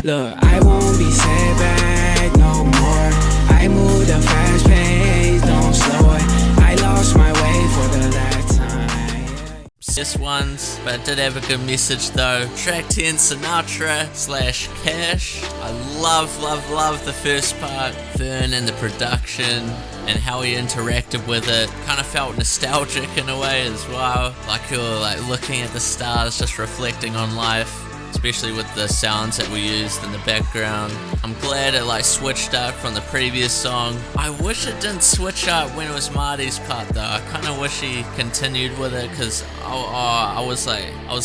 Look, I won't be set back no more. I move the fast pace, don't slow it. I lost my way for the last time. This one's, but it did have a good message though. Track 10, Sinatra/Cash. I love the first part. Fern and the production and how he interacted with it. Kind of felt nostalgic in a way as well. Like you're like looking at the stars, just reflecting on life. Especially with the sounds that we used in the background. I'm glad it like switched up from the previous song. I wish it didn't switch up when it was Marty's part though. I kind of wish he continued with it because I was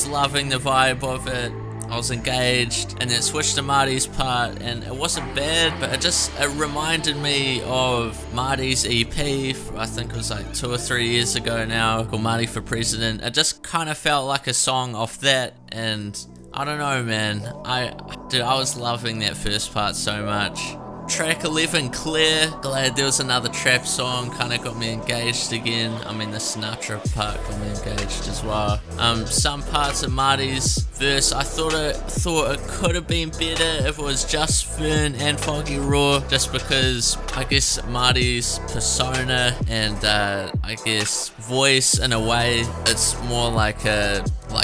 loving the vibe of it. I was engaged, and then it switched to Marty's part, and it wasn't bad, but it reminded me of Marty's EP, I think it was like 2 or 3 years ago now, called Marty for President. It just kind of felt like a song off that, and I don't know, man. I was loving that first part so much. Track 11, Clear. Glad there was another trap song. Kind of got me engaged again. I mean, the Sinatra part got me engaged as well. Some parts of Marty's verse, I thought it could have been better if it was just Fern and Foggy Raw. Just because I guess Marty's persona and I guess voice in a way, it's more like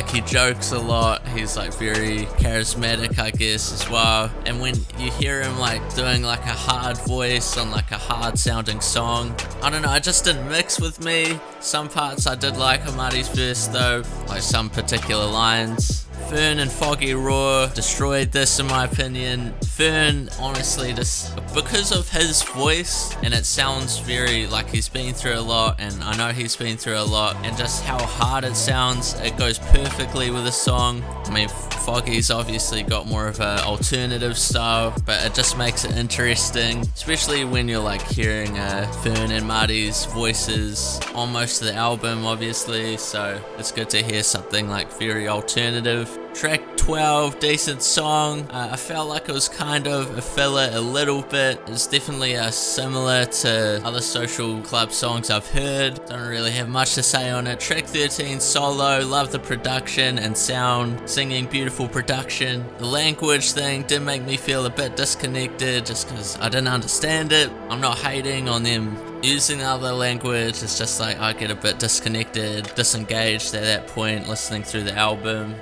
he jokes a lot. He's like very charismatic, I guess, as well. And when you hear him like doing like a hard voice on like a hard sounding song, I don't know, it just didn't mix with me. Some parts I did like on Marty's verse though, like some particular lines. Fern and Foggy Raw destroyed this in my opinion. Fern, honestly, just because of his voice, and it sounds very like he's been through a lot, and I know he's been through a lot, and just how hard it sounds, it goes perfectly with the song. I mean, Foggy's obviously got more of an alternative style, but it just makes it interesting, especially when you're like hearing Fern and Marty's voices on most of the album, obviously, so it's good to hear something like very alternative. Track 12, decent song. I felt like it was kind of a filler a little bit. It's definitely similar to other social club songs I've heard. Don't really have much to say on it. Track 13, Solo. Love the production and sound. Singing, beautiful production. The language thing did make me feel a bit disconnected just because I didn't understand it. I'm not hating on them using other language, it's just like I get a bit disconnected, disengaged at that point listening through the album.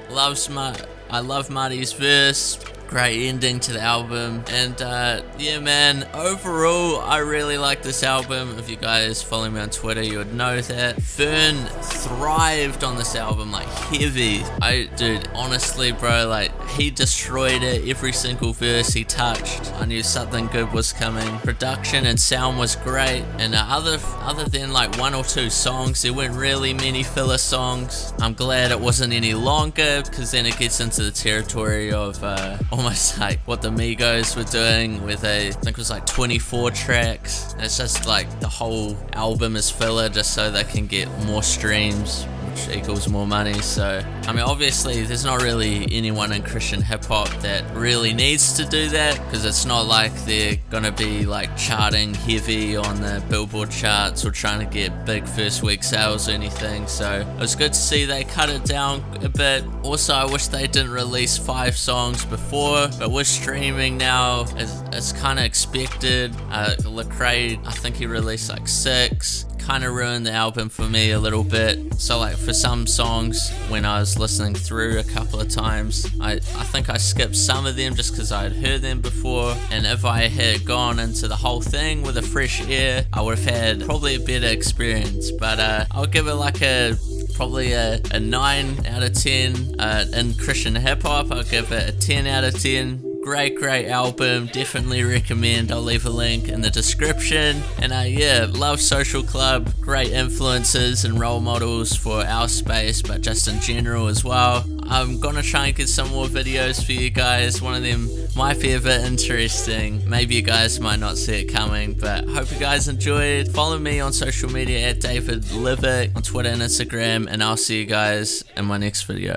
I love Marty's verse. Great ending to the album, and yeah man, overall I really like this album. If you guys follow me on Twitter, you would know that. Fern thrived on this album like heavy. Dude, honestly bro, like he destroyed it. Every single verse he touched, I knew something good was coming. Production and sound was great, and other than like 1 or 2 songs, there weren't really many filler songs. I'm glad it wasn't any longer, because then it gets into the territory of almost like what the Migos were doing with I think it was like 24 tracks. And it's just like the whole album is filler just so they can get more streams, which equals more money. So I mean, obviously there's not really anyone in Christian hip hop that really needs to do that, because it's not like they're gonna be like charting heavy on the Billboard charts or trying to get big first week sales or anything. So it was good to see they cut it down a bit. Also, I wish they didn't release 5 songs before, but with streaming now, it's kind of expected. Lecrae, I think he released like 6. Kind of ruined the album for me a little bit. So like for some songs, when I was listening through a couple of times, I think I skipped some of them just because I had heard them before, and if I had gone into the whole thing with a fresh ear, I would have had probably a better experience. But I'll give it like probably a 9 out of 10. In Christian hip hop, I'll give it a 10 out of 10. Great album, definitely recommend. I'll leave a link in the description. And yeah, love Social Club, great influences and role models for our space, but just in general as well. I'm gonna try and get some more videos for you guys. One of them might be a bit interesting. Maybe you guys might not see it coming, but hope you guys enjoyed. Follow me on social media at DavidLivick on Twitter and Instagram, and I'll see you guys in my next video.